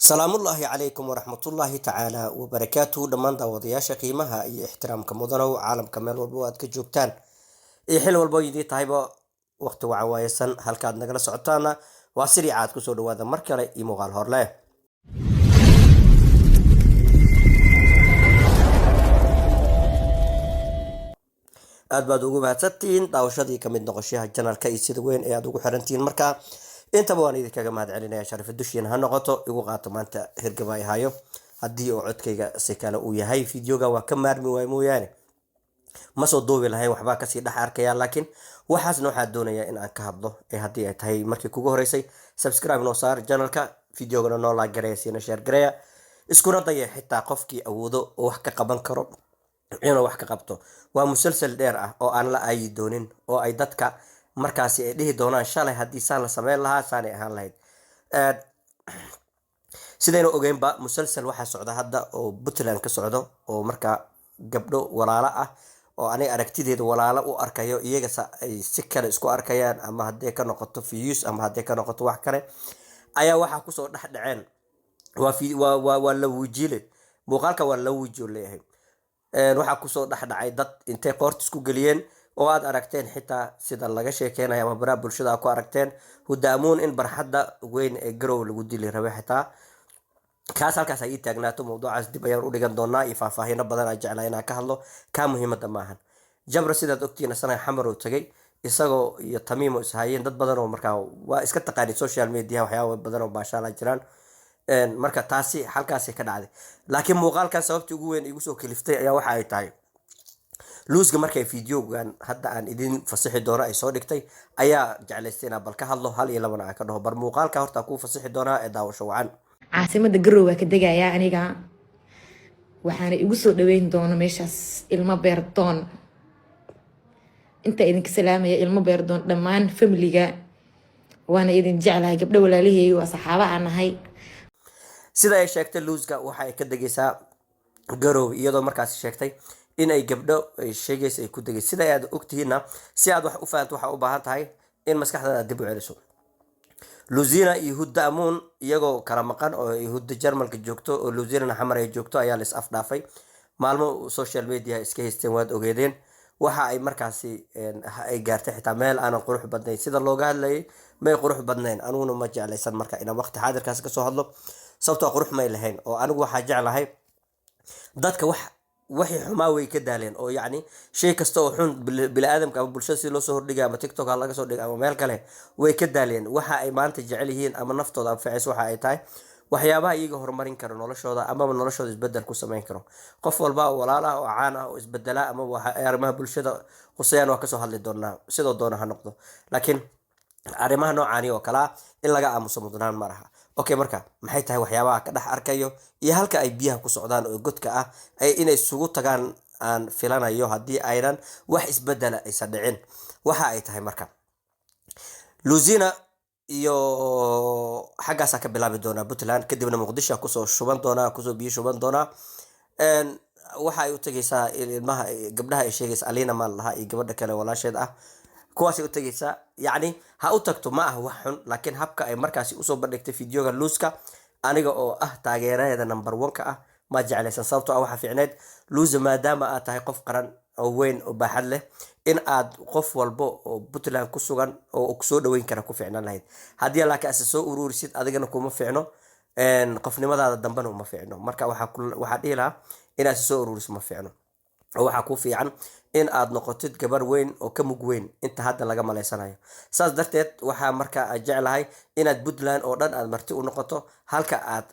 سلام الله عليكم ورحمة الله تعالى وبركاته دمان داودياشا قيمها اي احترام كمدنو عالم كمال والبواد كجوبتان اي حلو البويدي طيبا وقت وعوايسان هالكاد نقل سعطانا واسري عاد كسو دوادا مركلة اي مغال هورلاه aad baad ugu mahadsantihiin daawashadii ka mid noqoshaha janalka iyo sida weyn ee aad ugu xirantihiin markaa intaba waan idinkaga mahad celinaya sharaf dushiin ha noqoto igu qaato maanta hirgaba ay hayo haddii uu codkayga si kale uu yahay fideoga waa ka maarmi waay mooyaane ma soo duubi lahayn waxbaa kasii dhex arkaya laakiin waxaasna waxaa doonayaa in aan ka hadlo ee haddii ay tahay markii kugu horeysay subscribe noo saar janalka fideogana noo laag gareeya siina sheer gareeya iskuna daya xitaa qofkii awoodo oo wax ka qaban karo inuu wax ka qabto waa musalsal dheer ah oo aan la aayi doonin oo ay dadka markaasi ay dhihi doonaan shalay haddii saan la sameyn lahaa saanay ahaan lahayd sidaynu ogeynba musalsal waxaa socda hadda oo puntland ka socdo oo markaa gabdho walaalo ah oo aniga aragtideeda walaalo u arkayo iyagasa ay si kale isku arkayaan ama haddee ka noqoto views ama haddee ka noqoto wax kale ayaa waxaa kusoo dhex dhaceen waa la wijiile muuqaalka waa la wijiyo leeyahay waxaa kusoo dhex dhacay dad intay qoorta isku geliyeen oo aad aragteen xitaa sida laga sheekeynayo ama baraha bulshada aad ku aragteen hudaamuun in barxadda weyn ee garow lagu dili rabay xitaa kaas halkaas ay ii taagnaato mawduucaas dib ayaan u dhigan doonaa iyo faahfaahino badan aan jeclaa inaan ka hadlo kaa muhiimadda maahan jabra sidaad ogtihiin sanay xamar oo tagay isagoo iyo tamiimo ishayeen dad badan oo markaa waa iska taqaani social media waxyaaba badan oo baashaala jiraan marka taasi halkaasi ka dhacday laakiin muuqaalkan sababtii ugu weyn igu soo kaliftay ayaa waxa ay tahay luusga markay fideogan hadda aan idin fasixi doono ay soo dhigtay ayaa jeclaystay inaan bal ka hadlo hal iyo labana aan ka dhaho bar muuqaalka horta kuu fasixi doonaa ee daawasho wacan caasimada garow waa ka degayaa aniga waxaana igu soo dhaweyn doona meeshaas ilmo beerdoon inta idinka salaamaya ilmo beerdoon dhammaan familiga waana idin jeclahay gabdho walaalahey waa saxaaba aan nahay sida ay sheegtay luuska waxa ay ka degaysaa garow iyadoo markaasi sheegtay in ay gabdho ay sheegaysa ay ku degaysa sida aad ogtihiinna si aad wax u fahanto waxaa u baahan tahay in maskaxdaada dib u celiso luzina iyo hudda amuun iyagoo kala maqan oo hudda jarmalka joogto oo luzinana xamar ay joogto ayaa la is afdhaafay maalmo social media iska haysteen waad ogeedeen waxa ay markaasi ay gaartay xitaa meel aanan qurux badnayn sida looga hadlayay may qurux badnayn aniguna ma jeclaysan marka inaan waqti xaadirkaas kasoo hadlo sababtoo qurux may lahayn oo anigu waxaa jeclahay dadka waxay xumaa way ka daaleen oo yacni shay kasta oo xun bini-aadamka ama bulshada si loo soo hordhigay ama tiktok ha laga soo dhigay ama meel kale way ka daaleen waxa ay maanta jecel yihiin ama naftooda anfacayso waxa ay tahay waxyaabaha iyaga horumarin karo noloshooda amaba noloshooda isbedel ku samayn karo qof walba oo walaal ah oo caan ah oo isbedela ama arrimaha bulshada qusayaan waa kasoo hadli doonaa sidoo doona ha noqdo laakiin arrimaha noocaani oo kalaa in laga aamuso mudnaan ma laha okay marka maxay tahay waxyaabaha ka dhex arkayo iyo halka ay biyaha ku socdaan oo godka ah ay inay isugu tagaan aan filanayo haddii aynan wax isbedela aysan dhicin waxa ay tahay marka luzina iyo xaggaasaa ka bilaabi doonaa puntland kadibna muqdisho kusoo shuban doonaa kusoo biyo shuban doonaa waxa ay u tegaysaa ilmaha gabdhaha ay sheegaysa alina maan lahaa iyo gabadha kale walaasheed ah kuwaasay u tegaysaa yacni ha u tagto ma ah wax xun laakiin habka ay markaasi usoo bandhigtay fideoga luuska aniga oo ah taageeraheeda number one-ka ah ma jeclaysan sababtoo ah waxa fiicneed luusa maadaama aad tahay qof qaran oo weyn oo baaxad leh in aad qof walbo oo puntland ku sugan oo kusoo dhaweyn kara ku fiicnaan lahayd haddii laakiin ase soo ururisid adigana kuma fiicno qofnimadaada dambena uma fiicno marka waxaa dhihi lahaa inaad soo ururiso ma fiicno oo waxaa ku fiican in aad noqotid gabar weyn oo ka mug weyn inta hadda laga malaysanayo saas darteed waxaa markaa aad jeclahay inaad puntland oo dhan aad marti u noqoto halka aad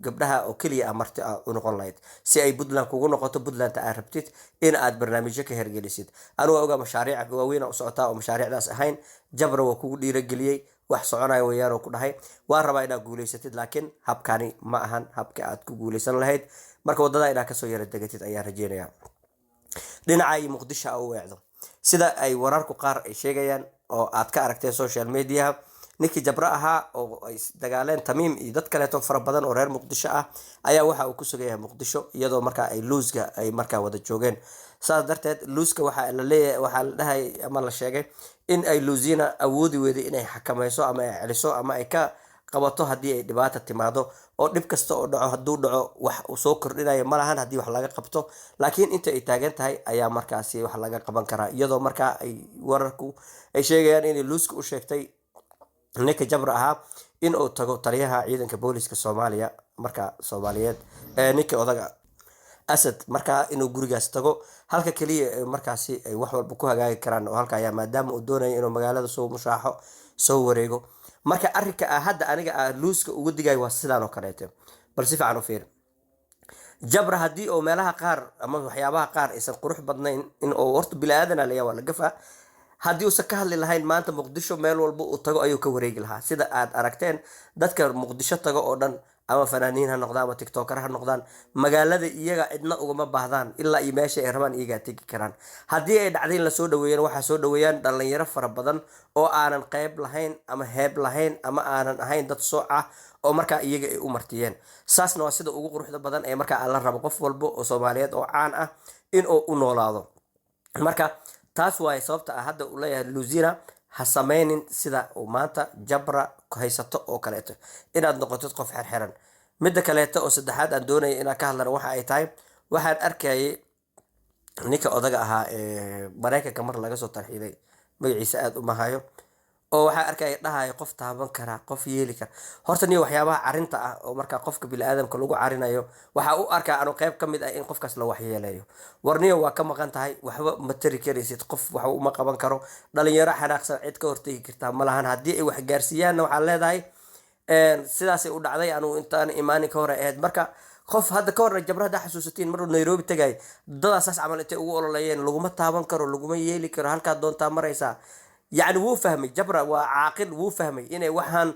gabdhaha oo keliya a marti u noqon lahayd si ay puntland kugu noqoto puntlandta aad rabtid in aad barnaamijyo ka hergelisid anigu waa ogaa mashaariic waaweyn u socotaa oo mashaariicdaas ahayn jabra waa kugu dhiirageliyey wax soconaya wayaan oo ku dhahay waan rabaa inaad guulaysatid laakiin habkani ma ahan habka aad ku guulaysan lahayd marka waddada inaad kasoo yara degatid ayaan rajeynaya dhinaca iyo muqdisho a u weecdo sida ay wararku qaar ay sheegayaan oo aad ka aragteen social media ninkii jabro ahaa oo ay dagaaleen tamiim iyo dad kaleeto fara badan oo reer muqdisho ah ayaa waxa uu ku sugayahay muqdisho iyadoo markaa ay luusga ay markaa wada joogeen saas darteed luuska waxaa la leeyahay waxaa la dhahay ama la sheegay in ay luusina awoodi weyday inay xakamayso ama ay celiso ama ay ka qabato haddii ay dhibaata timaado, oo dhib kasta oo dhaco hadduu dhaco wax uu soo kordhinayo ma lahan haddii wax laga qabto. Laakiin inta ay taagan tahay ayaa markaasi wax laga qaban karaa, iyadoo markaa ay wararku ay sheegayaan inay luuska u sheegtay ninka Jabra ahaa in uu tago taliyaha ciidanka booliska Soomaaliya marka Soomaaliyeed ninka odaga Asad markaa inuu gurigaas tago, halka kaliya markaasi ay wax walba ku hagaagi karaan oo halka ayaa, maadaama uu doonayo inuu magaalada soo mushaaxo soo wareego. Marka arrinka hadda aniga luuska uga digayo waa sidaan oo kaleete, bal si fiican u fiir. Jabra haddii oo meelaha qaar ama waxyaabaha qaar aysan qurux badnayn, in oo horta bili-aadana leeyahay waa la gafaa. haddii uusan ka hadli lahayn maanta Muqdisho meel walba uu tago ayuu ka wareegi lahaa. Sida aad aragteen dadka Muqdisho tago oo dhan, ama fanaaniin ha noqdaan ama tiktoker ha noqdaan, magaalada iyaga cidna ugama baahdaan ilaa iyo meesha ay rabaan iyagaa tegi karaan. Haddii ay dhacdayn la soo dhaweeyaan, waxaa soo dhaweeyaan dhalinyaro fara badan oo aanan qayb lahayn ama heeb lahayn ama aanan ahayn dad sooc ah oo markaa iyaga ay u martiyeen. Saasna waa sida ugu quruxda badan ee markaa la rabo qof walba oo Soomaaliyeed oo caan ah in uu u noolaado. Marka taas waay sababta hadda uu leeyahay Luzira ha sameynin sida uu maanta Jabra haysato oo kaleeto, inaad noqotid qof xirxiran. Midda kaleeto oo saddexaad aan doonaya inaan ka hadlana waxa ay tahay, waxaan arkayay ninka odaga ahaa ee Mareykanka mar laga soo tarxiilay, magaciisa aad u mahayo, oo waxaa arkaya dhahayo qof taaban kara, qof yeeli kara. Horta niyo waxyaabaha carinta ah oo markaa qofka bini'aadamka lagu carinayo, waxaa u arkaa anu qayb ka mid ah in qofkaas la waxyeelayo. Warniyo waa ka maqan tahay, waxba ma tari karaysid, qof waxba uma qaban karo. Dhalinyaro xanaaqsan cid ka hortegi kartaa ma lahan. Haddii ay wax gaarsiiyaanna waxaa leedahay sidaasay u dhacday, anu intaan imaanin ka hore ahayd. Marka qof hadda ka horna Jabra haddaa xasuusatiin maruu Nairobi tagay, dadaasaas camal intay ugu ololayeen laguma taaban karo, laguma yeeli karo, halkaa doontaa maraysaa. يعني wuu fahmay Jabra waa caaqil, wuu fahmay inay waxaan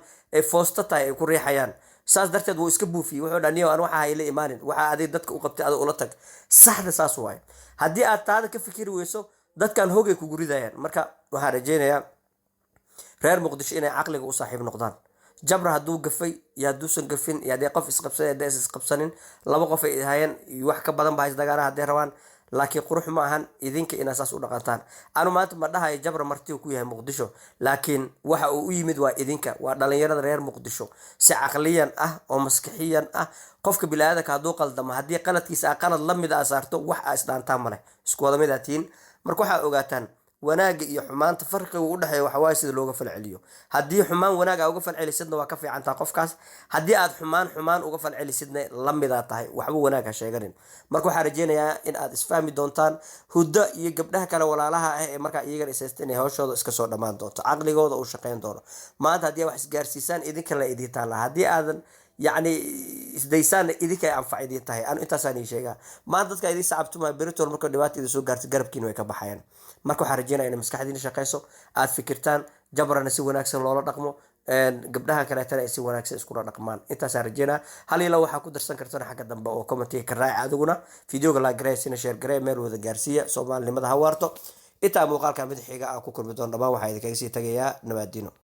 foosto tahay ay ku riixayaan. saas darteed wuu iska buufiyey, wuxuu dhaniyo aan waxa ay la imaanin, waxa aday dadka u qabtay adiga ula tag. saxda saas waay. haddii aad taada ka fikiri weyso dadkan hoogay kugu ridayaan. marka waxaan rajeynayaa reer Muqdisho inay caqliga u saaxiib noqdaan. Jabra hadduu gafay iyo hadduusan gafin iyo haddii qof isqabsaday haddii is isqabsanin, laba qof ay hayeen wax ka badan baa isdagaana hadday rabaan. laakiin qurux ma ahan idinka inaad saas u dhaqantaan. anu maanta ma dhahayo Jabra marti uu ku yahay Muqdisho, laakiin waxa uu u yimid waa idinka, waa dhalinyarada reer Muqdisho. si caqliyan ah oo maskixiyan ah, qofka bini'aadamka hadduu qaldamo, haddii qaladkiisa qalad la mid ah saarto, wax aa isdhaantaan male, isku wada mid aad tihiin. marka waxaa ogaataan wanaaga iyo xumaanta farqiga u dhexeeya waxa waaye sida looga falceliyo. haddii xumaan wanaag aa uga falcelisidna waa ka fiican tahay qofkaas, haddii aad xumaan uga falcelisidna la midaa tahay, waxba wanaag ha sheeganin. marka waxaan rajeynayaa in aad isfahmi doontaan, huddo iyo gabdhaha kale walaalaha ah ee markaa iyagan ishaysta inay hawshooda iska soo dhammaan doonto, caqligooda uu shaqeyn doono. maanta haddii wax isgaarsiisaan idinka la idin taala, haddii aadan يعني isdaysaan idinka ay anfac idin tahay. anu intaasaan ii sheegaa. maanta dadka idin sacabtuma beritool marka dhibaato idin soo gaarto garabkiina way ka baxayaan. marka waxaan rajeynaya inay maskaxdiina shaqeyso, aad fikirtaan, Jabrana si wanaagsan loola dhaqmo, gabdhaha kaleetana ay si wanaagsan iskula dhaqmaan. intaasaan rajeynaa. hal ilo waxaa ku darsan kartana xagga dambe oo commentiga ka raaci adiguna videoga la garee, sina share garee, meel wada gaarsiiya. Soomaalinimada ha waarto. intaa muuqaalka mid xiga aan ku kulmi doon dhammaan waxaa idinkaga sii tagayaa nabaadiino.